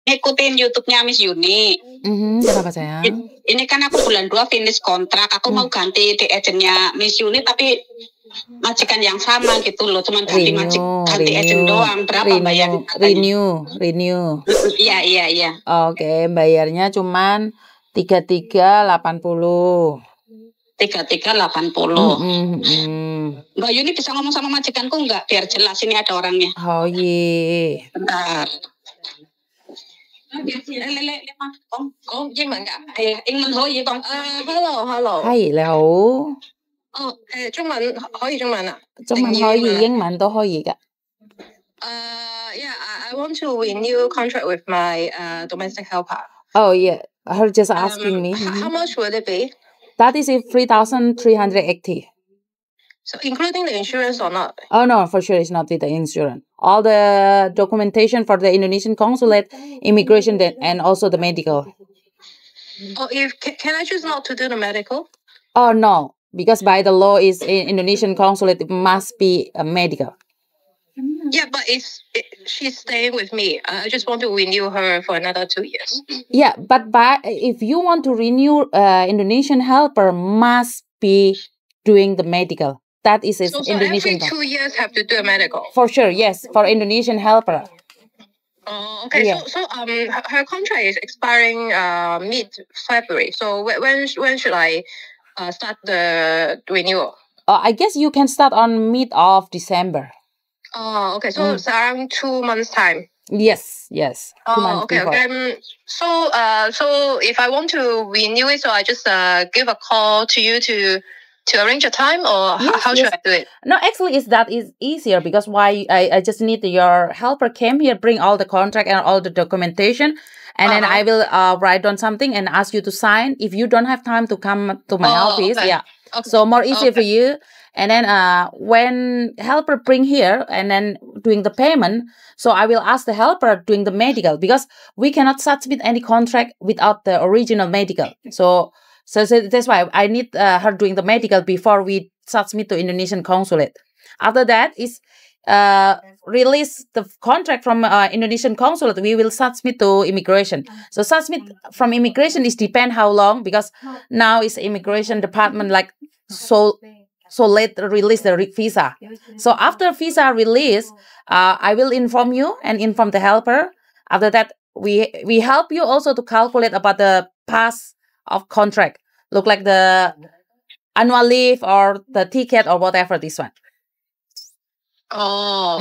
ngikutin YouTube-nya Miss Yuni. Kenapa sayang? Ini kan aku bulan 2 finish kontrak. Aku mau ganti di agentnya Miss Yuni, tapi majikan yang sama gitu loh. Cuman ganti agent doang. Berapa bayar? Renew. Iya. Oke, bayarnya cuman 3380. 3380. Mbak Yuni bisa ngomong sama majikanku nggak? Biar jelas ini ada orangnya. Oh iya. Bentar. Con英文㗎，係英文可以講。hello。係你好。中文可以中文啊？中文可以，英文都可以㗎。Yeah, I want to renew contract with my domestic helper. Oh yeah, her just asking me. How much would it be? That is 3,380. So including the insurance or not? Oh no, for sure it's not with the insurance. All the documentation for the Indonesian consulate, immigration, and also the medical. Oh, can I choose not to do the medical? Oh no, because by the law is in Indonesian consulate it must be a medical. Yeah, but she's staying with me. I just want to renew her for another 2 years. Yeah, but if you want to renew, Indonesian helper must be doing the medical. That is so Indonesian. Every 2 years have to do a medical. For sure, yes, for Indonesian helper. Oh, okay. Yeah. So her contract is expiring mid-February. So when should I start the renewal? I guess you can start on mid of December. Oh, okay. So it's around 2 months' time. Yes. 2 months okay. before. Okay. So if I want to renew it, so I just give a call to you to arrange a time, or how should I do it? No, actually, that is easier because I just need your helper came here, bring all the contract and all the documentation, and then I will write down something and ask you to sign. If you don't have time to come to my office, okay. So more easier for you. And then when helper bring here and then doing the payment, so I will ask the helper doing the medical because we cannot submit any contract without the original medical. So that's why I need her doing the medical before we submit to Indonesian consulate. After that is release the contract from Indonesian consulate, we will submit to immigration. So submit from immigration is depend how long, because now is immigration department like so late release the visa. So after visa release, I will inform you and inform the helper. After that, we help you also to calculate about the pass of contract. Look like the annual leave or the ticket or whatever this one. Oh,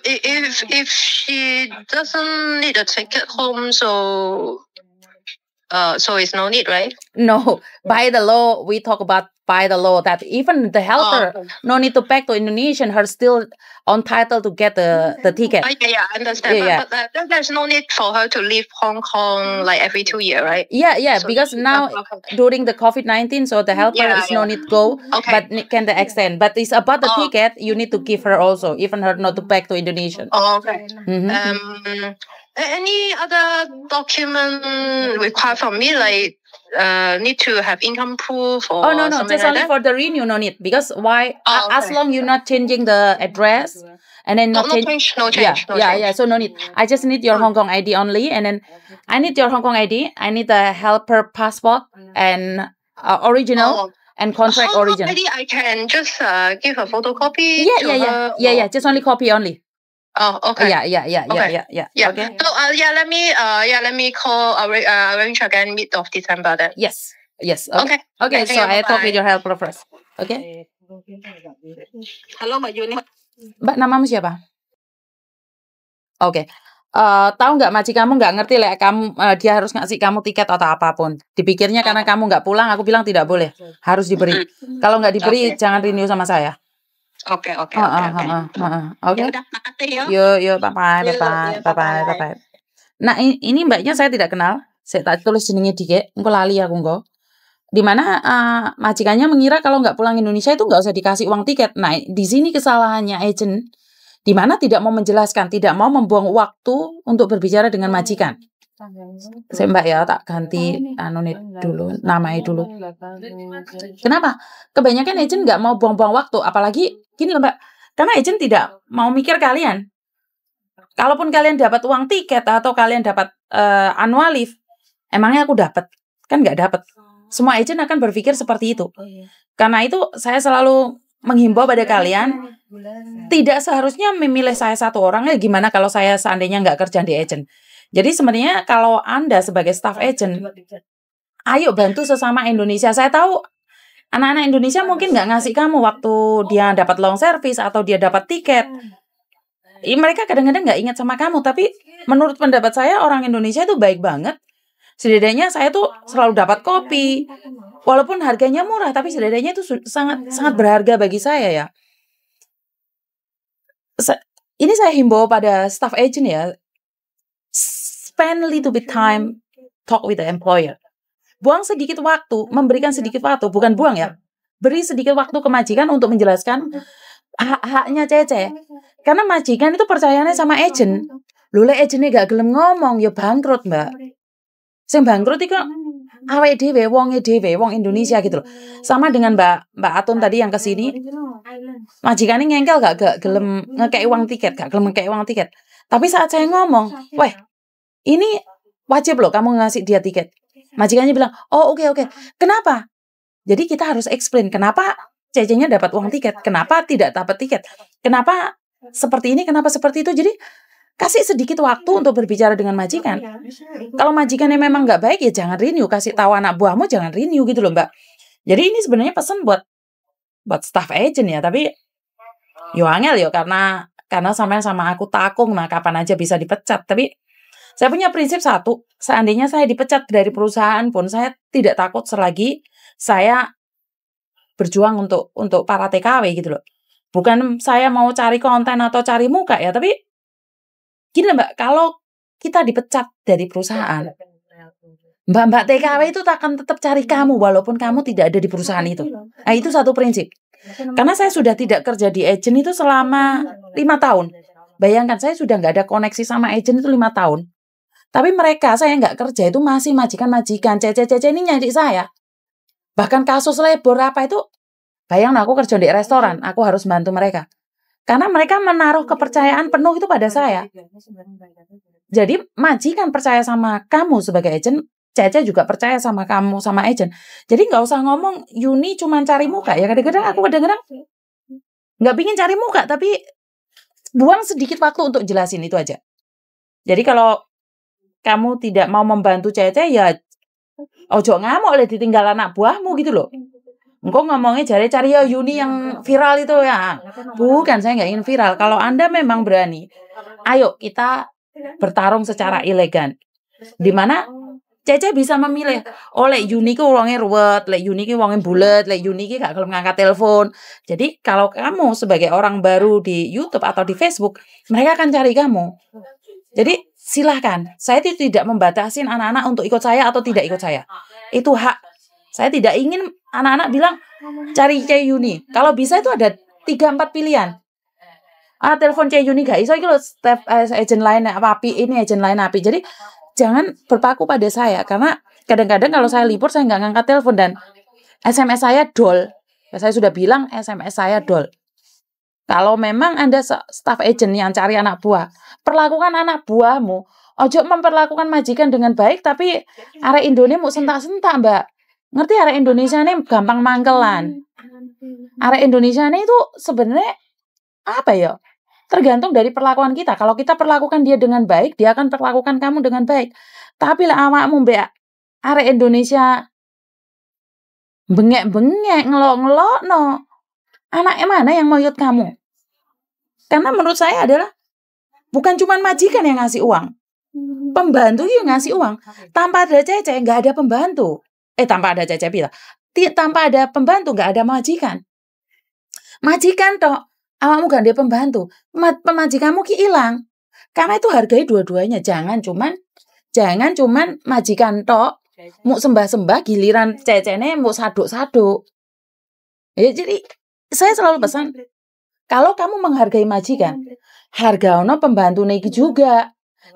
if she doesn't need a ticket home, so it's no need, right? No, by the law, we talk about by the law that even the helper no need to back to Indonesian, her still entitled to get the ticket. Yeah, I understand. Yeah. But there's no need for her to leave Hong Kong like every 2 years, right? Yeah, so because now during the COVID-19, so the helper is no need to go, but can the extend. But it's about the ticket, you need to give her also, even her not to back to Indonesian. Oh, okay. Any other document required from me, like need to have income proof or no, just only like for the renew, no need, because why? As long you're not changing the address and then no change. Yeah, so no need. I just need your Hong Kong ID only, and then I need your Hong Kong ID. I need the helper passport and original and contract original. ID I can just give a photocopy. Yeah. Just only copy only. Oh, okay. Yeah. Okay. So let me call arrange again mid of December then. Yes. Okay. So I talk with your helper first. Okay. Halo Mbak Yuni. Mbak, namamu siapa? Oke. Tahu nggak majikan kamu nggak ngerti lah kamu dia harus ngasih kamu tiket atau apapun. Dipikirnya karena kamu nggak pulang, aku bilang tidak boleh, harus diberi. Kalau nggak diberi jangan renew sama saya. Oke. Oke. Udah, makasih ya. Yo, bye. Nah, ini mbaknya saya tidak kenal. Saya tak tulis jenenge dike, engko lali aku engko. Di mana majikannya mengira kalau nggak pulang Indonesia itu nggak usah dikasih uang tiket. Nah, di sini kesalahannya agent, di mana tidak mau menjelaskan, tidak mau membuang waktu untuk berbicara dengan majikan. Saya mbak ya, tak ganti namanya dulu. Kenapa? Kebanyakan agent nggak mau buang-buang waktu, apalagi gini loh mbak, karena agent tidak mau mikir kalian. Kalaupun kalian dapat uang tiket atau kalian dapat annual leave, emangnya aku dapat? Kan nggak dapat. Semua agent akan berpikir seperti itu. Karena itu saya selalu menghimbau pada kalian, tidak seharusnya memilih saya satu orang. Gimana kalau saya seandainya nggak kerja di agent? Jadi sebenarnya kalau Anda sebagai staff agent, ayo bantu sesama Indonesia. Saya tahu anak-anak Indonesia mungkin nggak ngasih kamu waktu dia dapat long service atau dia dapat tiket. Mereka kadang-kadang nggak ingat sama kamu, tapi menurut pendapat saya orang Indonesia itu baik banget. Setidaknya saya tuh selalu dapat kopi, walaupun harganya murah, tapi setidaknya itu sangat berharga bagi saya ya. Ini saya himbau pada staff agent ya, spend a little bit time talk with the employer. Buang sedikit waktu, memberikan sedikit waktu, bukan buang ya, beri sedikit waktu ke majikan untuk menjelaskan hak-haknya Cece. Karena majikan itu percayanya sama agent. Lule agentnya gak gelem ngomong, ya bangkrut mbak. Sing bangkrut itu awake dhewe, wonge dhewe, wong Indonesia gitu loh. Sama dengan Mbak Atun tadi yang kesini, majikannya ngengkel gak gelem ngekei uang tiket, gak gelem ngekei uang tiket. Tapi saat saya ngomong, weh, ini wajib loh kamu ngasih dia tiket. Majikannya bilang, oh oke. Kenapa? Jadi kita harus explain kenapa Cece-nya dapat uang tiket, kenapa tidak dapat tiket, kenapa seperti ini, kenapa seperti itu. Jadi kasih sedikit waktu untuk berbicara dengan majikan. Kalau majikannya memang nggak baik ya jangan renew. Kasih tahu anak buahmu jangan renew gitu loh mbak. Jadi ini sebenarnya pesan buat staff agent ya. Tapi yo angel yo karena sama aku takung nah kapan aja bisa dipecat. Tapi saya punya prinsip satu. Seandainya saya dipecat dari perusahaan pun saya tidak takut selagi saya berjuang untuk para TKW gitu loh. Bukan saya mau cari konten atau cari muka ya, tapi gini mbak, kalau kita dipecat dari perusahaan, mbak TKW itu akan tetap cari kamu walaupun kamu tidak ada di perusahaan itu. Nah itu satu prinsip. Karena saya sudah tidak kerja di agent itu selama 5 tahun. Bayangkan saya sudah nggak ada koneksi sama agent itu 5 tahun. Tapi mereka saya nggak kerja itu masih majikan-majikan, Cece ini nyari saya. Bahkan kasus labor apa itu, bayangkan aku kerja di restoran, aku harus bantu mereka. Karena mereka menaruh kepercayaan penuh itu pada saya. Jadi majikan percaya sama kamu sebagai agent, Cece juga percaya sama kamu sama agent. Jadi nggak usah ngomong Yuni cuma cari muka ya. Kadang-kadang aku nggak pingin cari muka, tapi buang sedikit waktu untuk jelasin itu aja. Jadi kalau kamu tidak mau membantu Cece ya ojo ngamuk oleh ditinggal anak buahmu gitu loh. Engkau ngomongnya cari ya Yuni yang viral itu ya. Bukan, saya nggak ingin viral. Kalau Anda memang berani, ayo kita bertarung secara elegan. Dimana Cece bisa memilih. Oh, lek Yuni ki wonge ruwet, lek Yuni ki wonge bulet, lek Yuni ki gak gelem ngangkat telepon. Jadi kalau kamu sebagai orang baru di YouTube atau di Facebook, mereka akan cari kamu. Jadi silahkan. Saya tidak membatasi anak-anak untuk ikut saya atau tidak ikut saya. Itu hak. Saya tidak ingin anak-anak bilang cari Cey Yuni. Kalau bisa itu ada 3-4 pilihan. Telepon Cey Yuni gak iso iki lho, agent lain api, ini agent lain api. Jadi jangan berpaku pada saya karena kadang-kadang kalau saya libur saya nggak ngangkat telepon dan SMS saya dol. Ya, saya sudah bilang SMS saya dol. Kalau memang Anda staff agent yang cari anak buah, perlakukan anak buahmu. Ojo memperlakukan majikan dengan baik tapi arek Indonesia mau sentak-sentak, Mbak. Ngerti arek Indonesia ini gampang mangkelan. Arek Indonesia ini itu sebenarnya apa ya? Tergantung dari perlakuan kita. Kalau kita perlakukan dia dengan baik, dia akan perlakukan kamu dengan baik. Tapi lah awakmu mbak arek Indonesia bengek-bengek, ngelok-ngelok no. Anaknya mana yang mau ikut kamu? Karena menurut saya adalah bukan cuma majikan yang ngasih uang. Pembantu yang ngasih uang. Tanpa ada Cece, nggak ada pembantu. Tanpa ada Cece bila. Tanpa ada pembantu, nggak ada majikan. Majikan toh, awakmu gak ada pembantu. Pemajikanmu ki hilang. Karena itu hargai dua-duanya. Jangan cuman majikan toh, mau sembah-sembah giliran Cecene mau saduk-saduk. Ya, jadi saya selalu pesan, kalau kamu menghargai majikan, hargaono pembantu iki juga.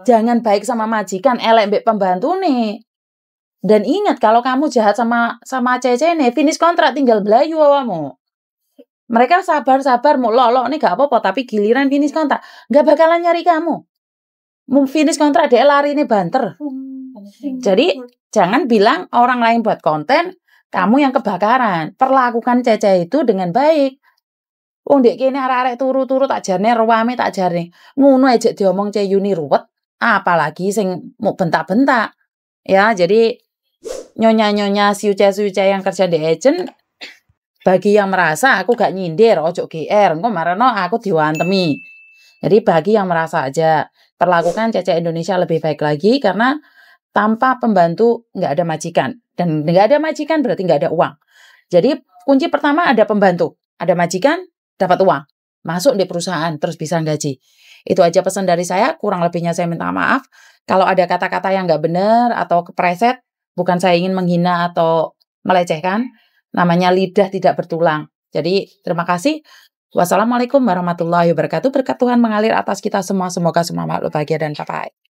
Jangan baik sama majikan, elek mbek pembantu nih. Dan ingat kalau kamu jahat sama Cecene, finish kontrak tinggal belayu awakmu. Mereka sabar-sabar mau lolok nih gak apa-apa, tapi giliran finish kontrak gak bakalan nyari kamu. mau finish kontrak dia lari ini banter. Jadi jangan bilang orang lain buat konten, kamu yang kebakaran. Perlakukan Cece itu dengan baik. Wong ndek kene arek-arek turu-turu tak jarne ruame tak jarne. Ngono aja diomong Ceyuni ruwet, apalagi sing mau bentak-bentak. Ya, jadi nyonya-nyonya siuce-siuce yang kerja di agent, bagi yang merasa aku gak nyindir, ojo GR, engko marano aku diwantemi. Jadi bagi yang merasa aja, perlakukan Cece Indonesia lebih baik lagi karena tanpa pembantu nggak ada majikan. Dan nggak ada majikan berarti nggak ada uang. Jadi kunci pertama ada pembantu, ada majikan, dapat uang. Masuk di perusahaan, terus bisa gaji. Itu aja pesan dari saya, kurang lebihnya saya minta maaf. Kalau ada kata-kata yang nggak benar atau kepreset, bukan saya ingin menghina atau melecehkan, namanya lidah tidak bertulang. Jadi terima kasih. Wassalamualaikum warahmatullahi wabarakatuh. Berkat Tuhan mengalir atas kita semua. Semoga semua makhluk bahagia dan bye-bye.